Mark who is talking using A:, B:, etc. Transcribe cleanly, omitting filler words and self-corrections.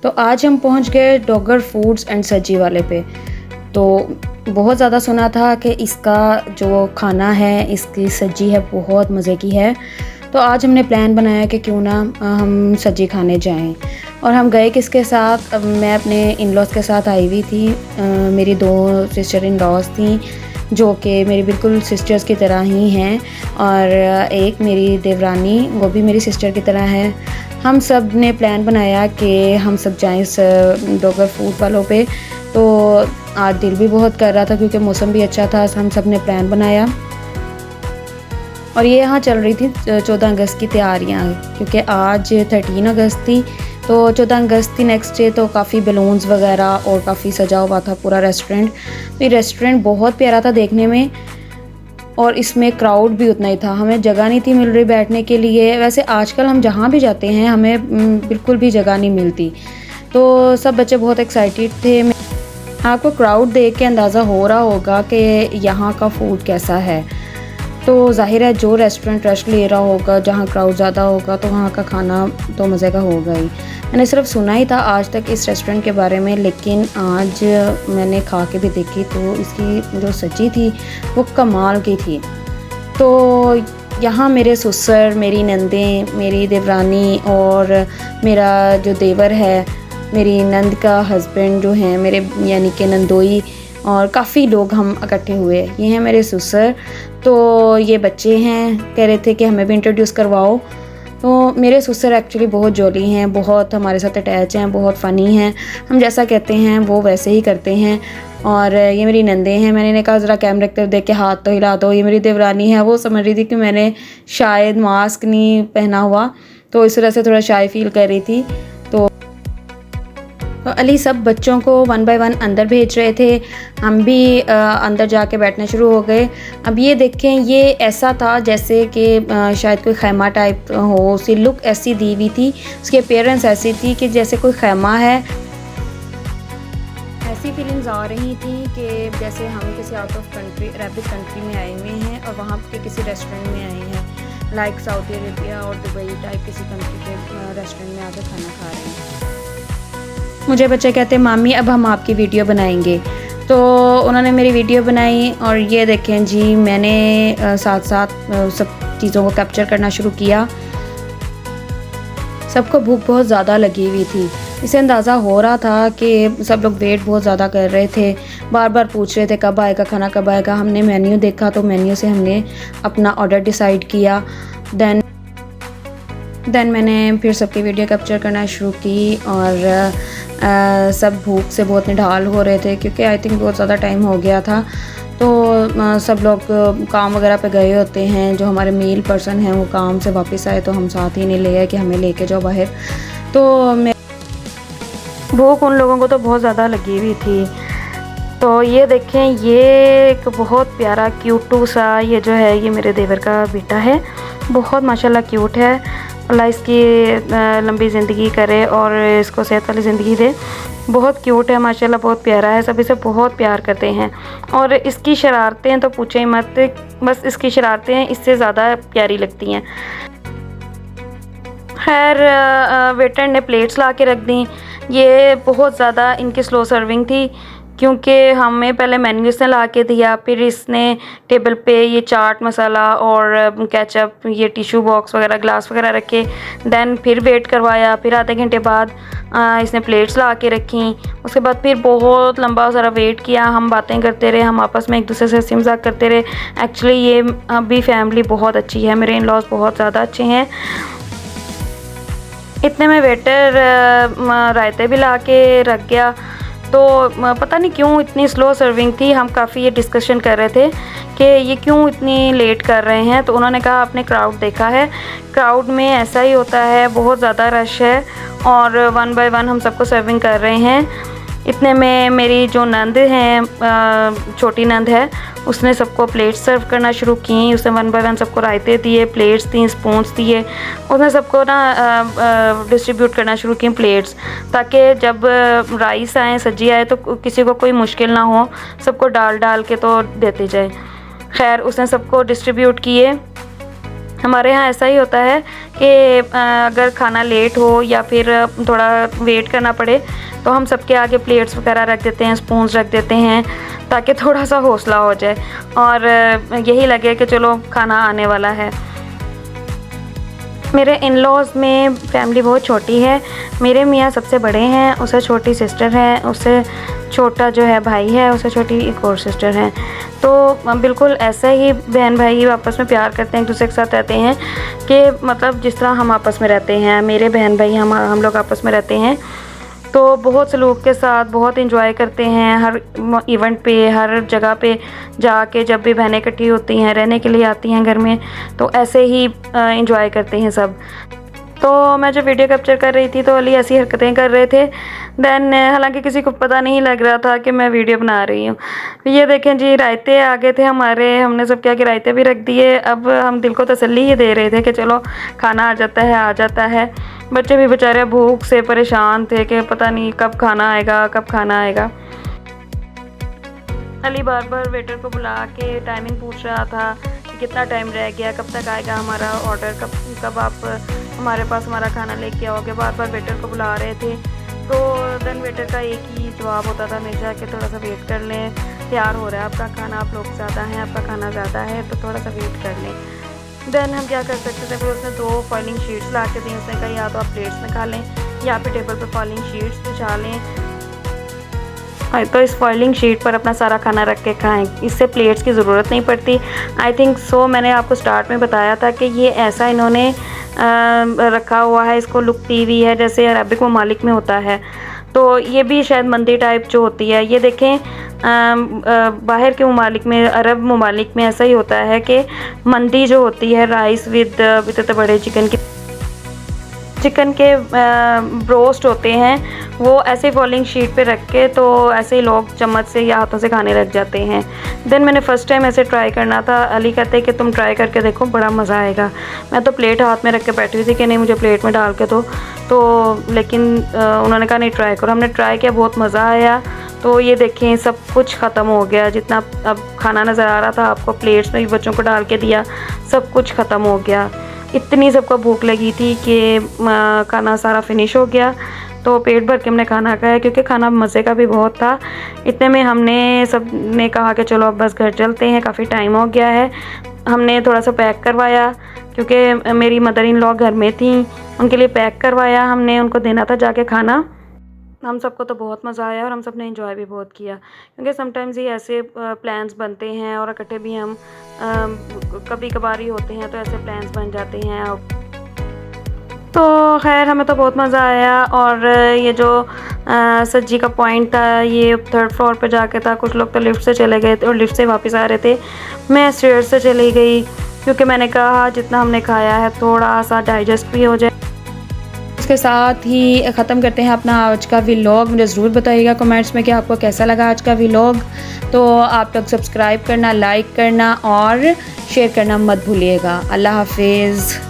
A: तो आज हम पहुंच गए डॉगर फूड्स एंड सज्जी वाले पे। तो बहुत ज़्यादा सुना था कि इसका जो खाना है, इसकी सज्जी है बहुत मज़े की है। तो आज हमने प्लान बनाया कि क्यों ना हम सज्जी खाने जाएं। और हम गए किसके साथ? मैं अपने इन लॉज़ के साथ आई हुई थी। मेरी 2 सिस्टर इन लॉज़ थी जो कि मेरी बिल्कुल सिस्टर्स की तरह ही हैं, और एक मेरी देवरानी, वो भी मेरी सिस्टर की तरह है। हम सब ने प्लान बनाया कि हम सब जाएं इस डॉगर फूड वालों पे। तो आज दिल भी बहुत कर रहा था क्योंकि मौसम भी अच्छा था। हम सब ने प्लान बनाया और ये यहाँ चल रही थी 14 अगस्त की तैयारियाँ, क्योंकि आज 13 अगस्त थी। तो 14 अगस्त थी नेक्स्ट डे, तो काफ़ी बलून्स वगैरह और काफ़ी सजा हुआ था पूरा रेस्टोरेंट। तो ये रेस्टोरेंट बहुत प्यारा था देखने में, और इसमें क्राउड भी उतना ही था। हमें जगह नहीं थी मिल रही बैठने के लिए। वैसे आजकल हम जहाँ भी जाते हैं हमें बिल्कुल भी जगह नहीं मिलती। तो सब बच्चे बहुत एक्साइटेड थे। आपको क्राउड देख के अंदाज़ा हो रहा होगा कि यहाँ का फूड कैसा है। तो ज़ाहिर है जो रेस्टोरेंट रश ले रहा होगा, जहाँ क्राउड ज़्यादा होगा, तो वहाँ का खाना तो मज़े का होगा ही। मैंने सिर्फ सुना ही था आज तक इस रेस्टोरेंट के बारे में, लेकिन आज मैंने खा के भी देखी तो इसकी जो सब्जी थी वो कमाल की थी। तो यहाँ मेरे ससुर, मेरी नंदें, मेरी देवरानी और मेरा जो देवर है, मेरी नंद का हस्बैंड जो हैं मेरे, यानी कि नंदोई, और काफ़ी लोग हम इकट्ठे हुए। ये हैं मेरे ससुर। तो ये बच्चे हैं, कह रहे थे कि हमें भी इंट्रोड्यूस करवाओ। तो मेरे ससुर एक्चुअली बहुत जॉली हैं, बहुत हमारे साथ अटैच हैं, बहुत फ़नी हैं। हम जैसा कहते हैं वो वैसे ही करते हैं। और ये मेरी नंदे हैं। मैंने कहा ज़रा कैमरे की तरफ देख के हाथ तो हिला दो। ये मेरी देवरानी है, वो समझ रही थी कि मैंने शायद मास्क नहीं पहना हुआ, तो इस वजह से थोड़ा शाय फील कर रही थी। तो अली सब बच्चों को 1 बाय 1 अंदर भेज रहे थे। हम भी अंदर जाके बैठना शुरू हो गए। अब ये देखें, ये ऐसा था जैसे कि शायद कोई खैमा टाइप हो। उसकी लुक ऐसी दी हुई थी, उसकी अपीयरेंस ऐसी थी कि जैसे कोई खैमा है। ऐसी फीलिंग्स आ रही थी कि जैसे हम किसी out of country, Arabic country में आए हुए हैं और वहाँ के किसी रेस्टोरेंट में आए हैं, लाइक सऊदी अरेबिया और दुबई टाइप किसी कंट्री के रेस्टोरेंट में आकर खाना खा रहे हैं। मुझे बच्चे कहते हैं मामी अब हम आपकी वीडियो बनाएंगे। तो उन्होंने मेरी वीडियो बनाई, और ये देखें जी, मैंने साथ साथ सब चीज़ों को कैप्चर करना शुरू किया। सबको भूख बहुत ज़्यादा लगी हुई थी। इसे अंदाज़ा हो रहा था कि सब लोग वेट बहुत ज़्यादा कर रहे थे, बार बार पूछ रहे थे कब आएगा खाना, कब आएगा। हमने मेन्यू देखा तो मेन्यू से हमने अपना ऑर्डर डिसाइड किया। देन मैंने फिर सबकी वीडियो कैप्चर करना शुरू की, और सब भूख से बहुत निढाल हो रहे थे क्योंकि आई थिंक बहुत ज़्यादा टाइम हो गया था। तो सब लोग काम वगैरह पे गए होते हैं। जो हमारे मेल पर्सन हैं वो काम से वापस आए, तो हम साथ ही नहीं ले गए कि हमें लेके जाओ बाहर। तो भूख उन लोगों को तो बहुत ज़्यादा लगी हुई थी। तो ये देखें, ये एक बहुत प्यारा क्यूटू सा, ये जो है ये मेरे देवर का बेटा है। बहुत माशाल्लाह क्यूट है। अल्लाह इसकी लंबी ज़िंदगी करे और इसको सेहत वाली ज़िंदगी दे। बहुत क्यूट है माशाल्लाह, बहुत प्यारा है। सब इसे बहुत प्यार करते हैं। और इसकी शरारतें तो पूछे ही मत, बस इसकी शरारतें इससे ज़्यादा प्यारी लगती हैं। खैर वेटर ने प्लेट्स ला के रख दी। ये बहुत ज़्यादा इनकी स्लो सर्विंग थी क्योंकि हमें पहले मेन्यू इसने ला के दिया, फिर इसने टेबल पे ये चाट मसाला और केचप, ये टिशू बॉक्स वगैरह, ग्लास वगैरह रखे। देन फिर वेट करवाया, फिर आधे घंटे बाद इसने प्लेट्स ला के रखी। उसके बाद फिर बहुत लंबा सारा वेट किया। हम बातें करते रहे, हम आपस में एक दूसरे से हंसी मजाक करते रहे। एक्चुअली ये अभी फैमिली बहुत अच्छी है, मेरे इन लॉज बहुत ज़्यादा अच्छे हैं। इतने में वेटर रायते भी ला के रख गया। तो पता नहीं क्यों इतनी स्लो सर्विंग थी। हम काफ़ी ये डिस्कशन कर रहे थे कि ये क्यों इतनी लेट कर रहे हैं। तो उन्होंने कहा आपने क्राउड देखा है, क्राउड में ऐसा ही होता है, बहुत ज़्यादा रश है और 1 बाय 1 हम सबको सर्विंग कर रहे हैं। इतने में मेरी जो नंद हैं, छोटी नंद है, उसने सबको प्लेट्स सर्व करना शुरू की। उसने 1 बाय 1 सबको रायते दिए, प्लेट्स दी, स्पून्स दिए। उसने सबको ना डिस्ट्रीब्यूट करना शुरू की प्लेट्स, ताकि जब राइस आए, सब्जी आए, तो किसी को कोई मुश्किल ना हो, सबको डाल डाल के तो देते जाए। खैर उसने सबको डिस्ट्रीब्यूट किए। हमारे यहाँ ऐसा ही होता है कि अगर खाना लेट हो या फिर थोड़ा वेट करना पड़े तो हम सबके आगे प्लेट्स वगैरह रख देते हैं, स्पून्स रख देते हैं, ताकि थोड़ा सा हौसला हो जाए और यही लगे कि चलो खाना आने वाला है। मेरे इन लॉज़ में फैमिली बहुत छोटी है। मेरे मियाँ सबसे बड़े हैं, उससे छोटी सिस्टर है, उससे छोटा जो है भाई है, उससे छोटी एक और सिस्टर है। तो बिल्कुल ऐसा ही बहन भाई आपस में प्यार करते हैं, एक दूसरे के साथ रहते हैं कि मतलब जिस तरह हम आपस में रहते हैं, मेरे बहन भाई हम लोग आपस में रहते हैं। तो बहुत सलूक के साथ बहुत इंजॉय करते हैं, हर इवेंट पे, हर जगह पे जाके जब भी बहनें इकट्ठी होती हैं, रहने के लिए आती हैं घर में, तो ऐसे ही इंजॉय करते हैं सब। तो मैं जब वीडियो कैप्चर कर रही थी तो अली ऐसी हरकतें कर रहे थे। देन हालांकि किसी को पता नहीं लग रहा था कि मैं वीडियो बना रही हूँ। ये देखें जी, रायते आ गए थे हमारे, हमने सब क्या कि रायते भी रख दिए। अब हम दिल को तसल्ली ही दे रहे थे कि चलो खाना आ जाता है, आ जाता है। बच्चे भी बेचारे भूख से परेशान थे कि पता नहीं कब खाना आएगा, कब खाना आएगा। अली बार बार वेटर को बुला के टाइमिंग पूछ रहा था कि कितना टाइम रह गया, कब तक आएगा हमारा ऑर्डर, कब आप हमारे पास हमारा खाना लेके आओगे। बार बार वेटर को बुला रहे थे। तो देन वेटर का एक ही जवाब होता था हमेशा कि थोड़ा सा वेट कर लें, तैयार हो रहा है आपका खाना, आप लोग ज़्यादा हैं, आपका खाना ज़्यादा है, तो थोड़ा सा वेट कर लें। देन हम क्या कर सकते थे, फिर उसने 2 फॉइलिंग शीट्स ला के दी। उसने कहा या तो आप प्लेट्स में खा लें या फिर टेबल पर फॉइलिंग शीट्स बिछा लें, तो इस फॉइलिंग शीट पर अपना सारा खाना रख के खाएं, इससे प्लेट्स की ज़रूरत नहीं पड़ती। आई थिंक सो मैंने आपको स्टार्ट में बताया था कि ये ऐसा इन्होंने रखा हुआ है, इसको लुक टीवी है जैसे अरबिक ममालिक में होता है। तो ये भी शायद मंदी टाइप जो होती है। ये देखें बाहर के ममालिक में, अरब ममालिक में ऐसा ही होता है कि मंदी जो होती है राइस विद बड़े चिकन के ब्रोस्ट होते हैं, वो ऐसे फॉलिंग शीट पे रख के तो ऐसे ही लोग चम्मच से या हाथों से खाने लग जाते हैं। देन मैंने फ़र्स्ट टाइम ऐसे ट्राई करना था। अली कहते हैं कि तुम ट्राई करके देखो, बड़ा मज़ा आएगा। मैं तो प्लेट हाथ में रख के बैठी हुई थी कि नहीं मुझे प्लेट में डाल के दो, तो लेकिन उन्होंने कहा नहीं ट्राई करो। हमने ट्राई किया, बहुत मज़ा आया। तो ये देखें सब कुछ ख़त्म हो गया, जितना अब खाना नज़र आ रहा था आपको, प्लेट्स में भी बच्चों को डाल के दिया, सब कुछ ख़त्म हो गया। इतनी सबको भूख लगी थी कि खाना सारा फिनिश हो गया। तो पेट भर के हमने खाना खाया, क्योंकि खाना मज़े का भी बहुत था। इतने में हमने सब ने कहा कि चलो अब बस घर चलते हैं, काफ़ी टाइम हो गया है। हमने थोड़ा सा पैक करवाया, क्योंकि मेरी मदर इन लॉ घर में थी, उनके लिए पैक करवाया हमने, उनको देना था जाके खाना। हम सबको तो बहुत मज़ा आया और हम सब ने एंजॉय भी बहुत किया, क्योंकि समटाइम्स ही ऐसे प्लान्स बनते हैं और इकट्ठे भी हम कभी कभार ही होते हैं, तो ऐसे प्लान्स बन जाते हैं। तो खैर हमें तो बहुत मज़ा आया। और ये जो सज्जी का पॉइंट था ये 3rd फ्लोर पे जाके था। कुछ लोग तो लिफ्ट से चले गए थे और लिफ्ट से वापस आ रहे थे। मैं स्टेयर्स से चली गई, क्योंकि मैंने कहा जितना हमने खाया है थोड़ा सा डाइजेस्ट भी हो जाए। इसके साथ ही ख़त्म करते हैं अपना आज का व्लॉग। मुझे ज़रूर बताइएगा कमेंट्स में कि आपको कैसा लगा आज का व्लॉग। तो आप लोग सब्सक्राइब करना, लाइक करना और शेयर करना मत भूलिएगा। अल्लाह हाफिज़।